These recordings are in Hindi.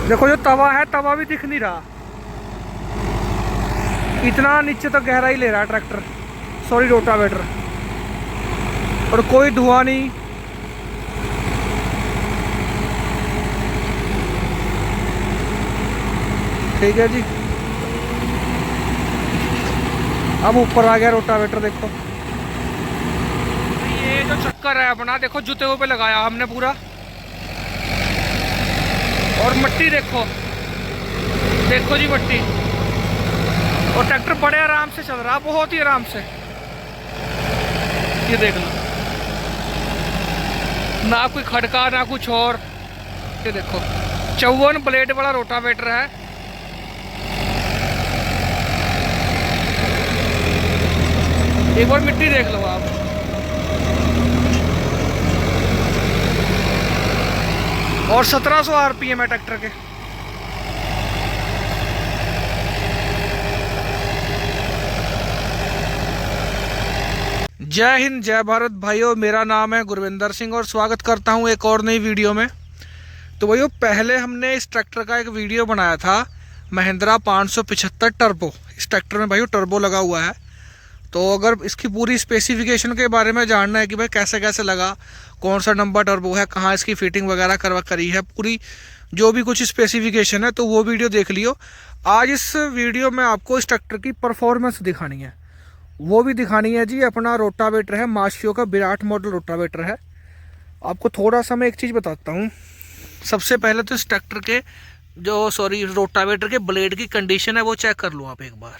देखो जो तवा है, तवा भी दिख नहीं रहा, इतना नीचे तक गहराई ले रहा है ट्रैक्टर, सॉरी रोटावेटर, और कोई धुआं नहीं। ठीक है जी, अब ऊपर आ गया रोटावेटर। देखो ये जो चक्कर है अपना, देखो जूते पे लगाया हमने पूरा, और मिट्टी देखो, देखो जी मिट्टी, और ट्रैक्टर बड़े आराम से चल रहा है, बहुत ही आराम से। ये देख लो, ना कोई खड़का ना कुछ और। ये देखो 54 ब्लेड वाला रोटावेटर है। एक बार मिट्टी देख लो आप, और 1700 आरपीएम है ट्रैक्टर के। जय हिंद, जय भारत भाइयों, मेरा नाम है गुरविंदर सिंह और स्वागत करता हूं एक और नई वीडियो में। तो भाइयों, पहले हमने इस ट्रैक्टर का एक वीडियो बनाया था, महिंद्रा 575 टर्बो। इस ट्रैक्टर में भाइयों टर्बो लगा हुआ है। तो अगर इसकी पूरी स्पेसिफिकेशन के बारे में जानना है कि भाई कैसे कैसे लगा, कौन सा नंबर टर्बो है, कहाँ इसकी फिटिंग वगैरह करी है, पूरी जो भी कुछ स्पेसिफिकेशन है, तो वो वीडियो देख लियो। आज इस वीडियो में आपको इस ट्रैक्टर की परफॉर्मेंस दिखानी है, वो भी दिखानी है जी। अपना रोटावेटर है, माशियो का विराट मॉडल रोटावेटर है। आपको थोड़ा सा मैं एक चीज़ बताता हूँ। सबसे पहले तो इस ट्रैक्टर के रोटावेटर के ब्लेड की कंडीशन है वो चेक कर लो आप एक बार।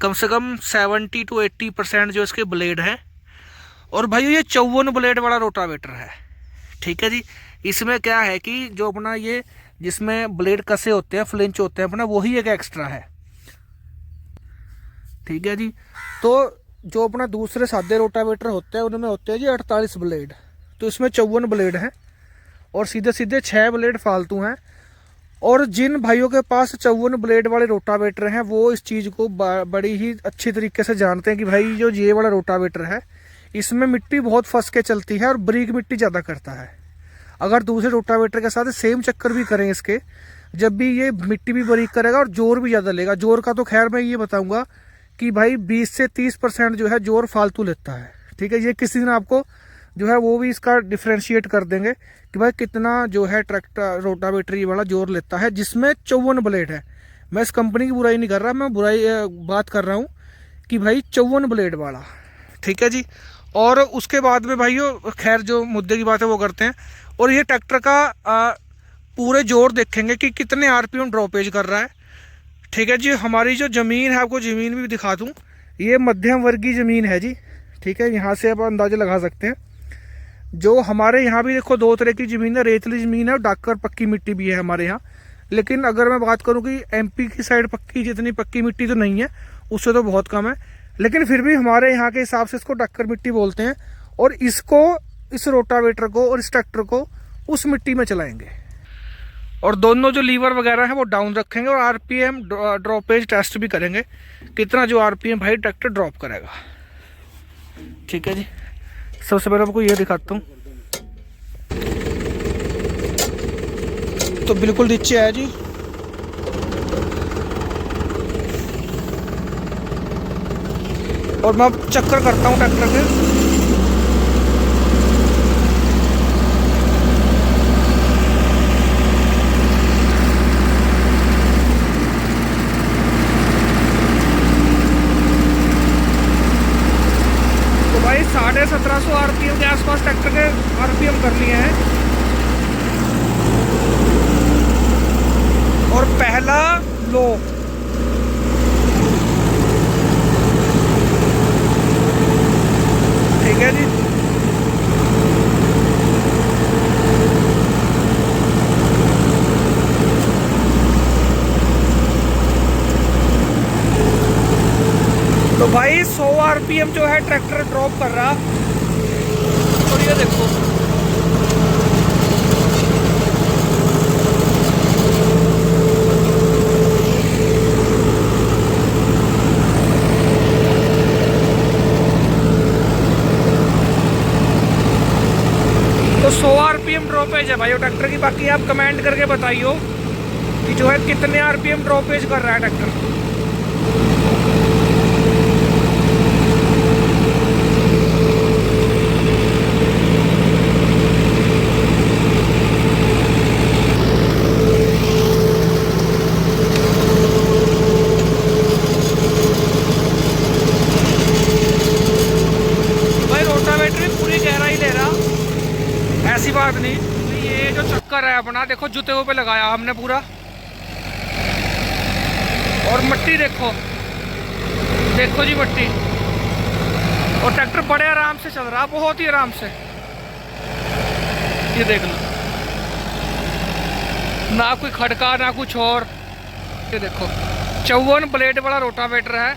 कम से कम 70 to 80% जो इसके ब्लेड है। और भाई ये 54 ब्लेड वाला रोटावेटर है। ठीक है जी, इसमें क्या है कि जो अपना ये जिसमें ब्लेड कसे होते हैं, फ्लिंच होते हैं अपना, वही एक एक्स्ट्रा है। ठीक है जी, तो जो अपना दूसरे सादे रोटावेटर होते हैं उनमें होते हैं जी 48 ब्लेड, तो इसमें 54 ब्लेड हैं और सीधे सीधे 6 ब्लेड फालतू हैं। और जिन भाइयों के पास 54 ब्लेड वाले रोटावेटर हैं वो इस चीज़ को बड़ी ही अच्छी तरीके से जानते हैं कि भाई जो ये वाला रोटावेटर है इसमें मिट्टी बहुत फंस के चलती है और ब्रीक मिट्टी ज़्यादा करता है। अगर दूसरे रोटावेटर के साथ सेम चक्कर भी करें इसके, जब भी ये मिट्टी भी बरीक करेगा और जोर भी ज़्यादा लेगा। जोर का तो खैर मैं ये बताऊँगा कि भाई 20 से 30% जो है जोर फालतू लेता है। ठीक है, ये किसी दिन आपको जो है वो भी इसका डिफ्रेंशिएट कर देंगे कि भाई कितना जो है ट्रैक्टर रोटावेटर वाला जोर लेता है, जिसमें 54 ब्लेड है। मैं इस कंपनी की बुराई नहीं कर रहा, मैं बात कर रहा हूँ कि भाई 54 ब्लेड वाला। ठीक है जी, और उसके बाद में भाइयों खैर जो मुद्दे की बात है वो करते हैं। और ये ट्रैक्टर का पूरे जोर देखेंगे कि कितने आरपीएम ड्रॉपेज कर रहा है। ठीक है जी, हमारी जो ज़मीन है, आपको ज़मीन भी दिखा दूँ, ये मध्यम वर्गीय ज़मीन है जी। ठीक है, यहाँ से आप अंदाज़ा लगा सकते हैं। जो हमारे यहाँ भी देखो दो तरह की ज़मीन है, रेतली ज़मीन है और डाकर पक्की मिट्टी भी है हमारे यहाँ। लेकिन अगर मैं बात करूँ कि एमपी की साइड पक्की जितनी पक्की मिट्टी तो नहीं है, उससे तो बहुत कम है, लेकिन फिर भी हमारे यहाँ के हिसाब से इसको डाकर मिट्टी बोलते हैं। और इसको, इस रोटावेटर को और इस ट्रैक्टर को उस मिट्टी में चलाएँगे और दोनों जो लीवर वगैरह हैं वो डाउन रखेंगे और आरपीएम ड्रॉपेज टेस्ट भी करेंगे, कितना जो आरपीएम भाई ट्रैक्टर ड्रॉप करेगा। ठीक है जी, सबसे पहले आपको ये दिखाता हूँ। तो बिल्कुल नीचे है जी, और मैं अब चक्कर करता हूँ ट्रैक्टर के। तो भाई 1750 आरपीएम के आसपास ट्रैक्टर के आरपीएम कर लिए हैं। और पहला लो, ठीक है जी। तो भाई 100 आरपीएम जो है ट्रैक्टर ड्रॉप कर रहा। और ये देखो, तो 100 आरपीएम ड्रॉपेज है भाई ट्रैक्टर की। बाकी आप कमेंट करके बताइयो कि जो है कितने आरपीएम ड्रॉपेज कर रहा है ट्रैक्टर। भाई रोटावेटर भी पूरी गहराई ले रहा, ऐसी बात नहीं। ये जो चक्कर है अपना देखो जूते पे लगाया हमने पूरा, और मिट्टी देखो, देखो जी मिट्टी। और ट्रैक्टर बड़े आराम से चल रहा, बहुत ही आराम से। ये देख लो, ना कोई खड़का ना कुछ और। ये देखो 54 ब्लेड वाला रोटावेटर है।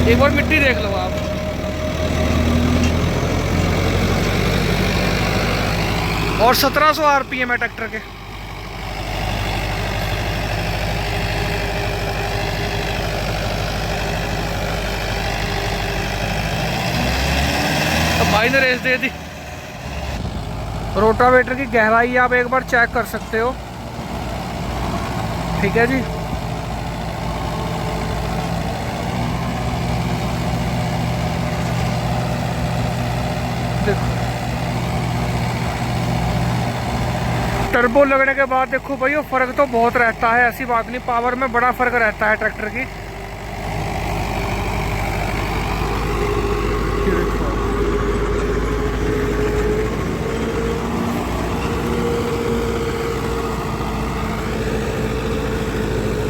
एक बार मिट्टी देख लो आप। और 1700 आरपीएम है ट्रैक्टर के। तो भाई ने रेस दे दी। रोटावेटर की गहराई आप एक बार चेक कर सकते हो, ठीक है जी। देखो टर्बो लगने के बाद देखो भाई वो फर्क तो बहुत रहता है, ऐसी बात नहीं, पावर में बड़ा फर्क रहता है ट्रैक्टर की।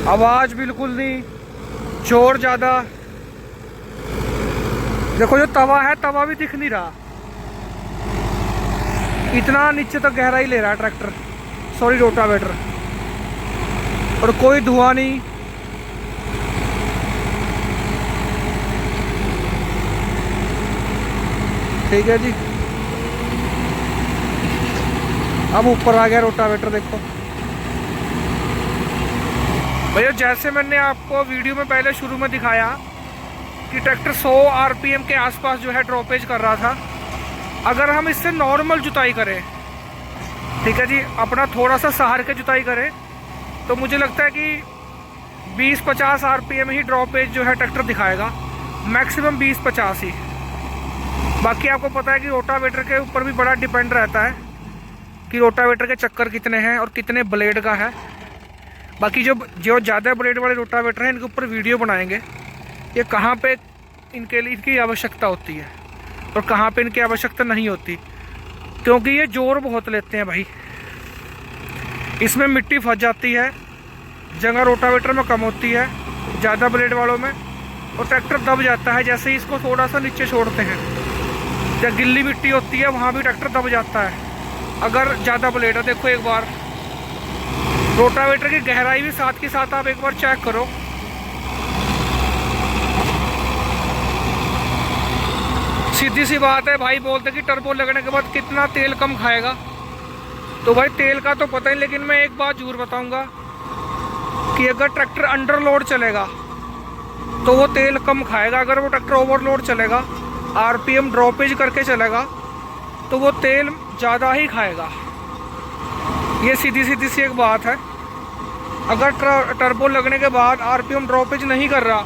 आवाज बिल्कुल नहीं, जोर ज्यादा। देखो जो तवा है, तवा भी दिख नहीं रहा, इतना नीचे तक गहराई ले रहा है ट्रैक्टर, सॉरी रोटावेटर। और कोई धुआं नहीं। ठीक है जी। अब ऊपर आ गया रोटावेटर, देखो भैया जैसे मैंने आपको वीडियो में पहले शुरू में दिखाया कि ट्रैक्टर 100 आरपीएम के आसपास जो है ड्रॉपेज कर रहा था। अगर हम इससे नॉर्मल जुताई करें, ठीक है जी, अपना थोड़ा सा सहार के जुताई करें, तो मुझे लगता है कि 20-50 आरपीएम ही ड्रॉपेज जो है ट्रैक्टर दिखाएगा, मैक्सिमम 20-50 ही। बाकी आपको पता है कि रोटावेटर के ऊपर भी बड़ा डिपेंड रहता है कि रोटावेटर के चक्कर कितने हैं और कितने ब्लेड का है। बाकी जो ज़्यादा ब्लेड वाले रोटावेटर हैं इनके ऊपर वीडियो बनाएंगे, ये कहाँ पे इनके लिए इनकी आवश्यकता होती है और कहाँ पे इनकी आवश्यकता नहीं होती, क्योंकि ये जोर बहुत लेते हैं भाई। इसमें मिट्टी फंस जाती है, जगह रोटावेटर में कम होती है ज़्यादा ब्लेड वालों में, और ट्रैक्टर दब जाता है जैसे ही इसको थोड़ा सा नीचे छोड़ते हैं। जब गिल्ली मिट्टी होती है वहाँ भी ट्रैक्टर दब जाता है अगर ज़्यादा ब्लेड है। देखो एक बार रोटावेटर की गहराई भी साथ के साथ आप एक बार चेक करो। सीधी सी बात है भाई, बोलते कि टर्बो लगने के बाद कितना तेल कम खाएगा, तो भाई तेल का तो पता ही, लेकिन मैं एक बात जरूर बताऊंगा कि अगर ट्रैक्टर अंडर लोड चलेगा तो वो तेल कम खाएगा। अगर वो ट्रैक्टर ओवरलोड चलेगा, आरपीएम ड्रॉपेज करके चलेगा, तो वो तेल ज़्यादा ही खाएगा। ये सीधी सी एक बात है। अगर टर्बो लगने के बाद आरपीएम ड्रॉपेज नहीं कर रहा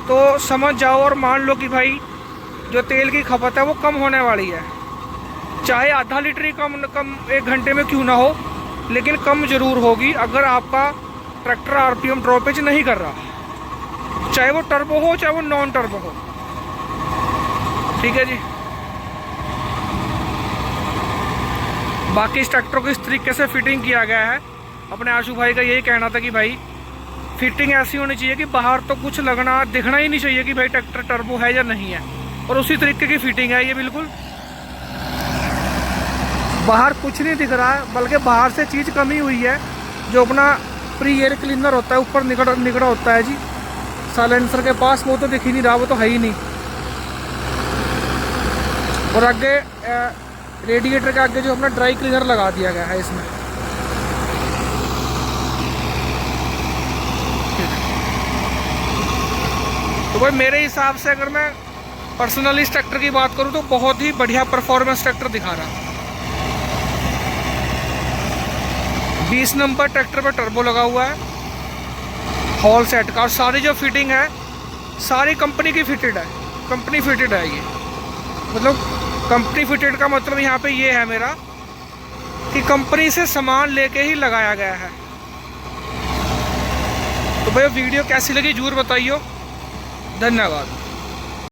तो समझ जाओ और मान लो कि भाई जो तेल की खपत है वो कम होने वाली है। चाहे आधा लीटर ही कम 1 घंटे में क्यों ना हो, लेकिन कम जरूर होगी अगर आपका ट्रैक्टर आरपीएम ड्रॉपेज नहीं कर रहा, चाहे वो टर्बो हो चाहे वो नॉन टर्बो हो। ठीक है जी। बाकी इस ट्रैक्टर को इस तरीके से फिटिंग किया गया है। अपने आशु भाई का यही कहना था कि भाई फिटिंग ऐसी होनी चाहिए कि बाहर तो कुछ लगना दिखना ही नहीं चाहिए कि भाई ट्रैक्टर टर्बो है या नहीं है, और उसी तरीके की फिटिंग है ये। बिल्कुल बाहर कुछ नहीं दिख रहा है, बल्कि बाहर से चीज़ कमी हुई है। जो अपना प्री एयर क्लीनर होता है ऊपर निकड़ा होता है जी साइलेंसर के पास, वो तो दिख ही नहीं रहा, वो तो है ही नहीं। और आगे रेडिएटर के आगे जो अपना ड्राई क्लीनर लगा दिया गया है इसमें। तो भाई मेरे हिसाब से अगर मैं पर्सनली इस ट्रैक्टर की बात करूं तो बहुत ही बढ़िया परफॉर्मेंस ट्रैक्टर दिखा रहा है। 20 नंबर ट्रैक्टर पर टर्बो लगा हुआ है हॉल सेट का, और सारी जो फिटिंग है सारी कंपनी की फिटेड है, कंपनी फिटेड है ये। मतलब कंपनी फिटेड का मतलब यहाँ पे ये है मेरा कि कंपनी से सामान लेके ही लगाया गया है। तो भैया वीडियो कैसी लगी जरूर बताइए। धन्यवाद।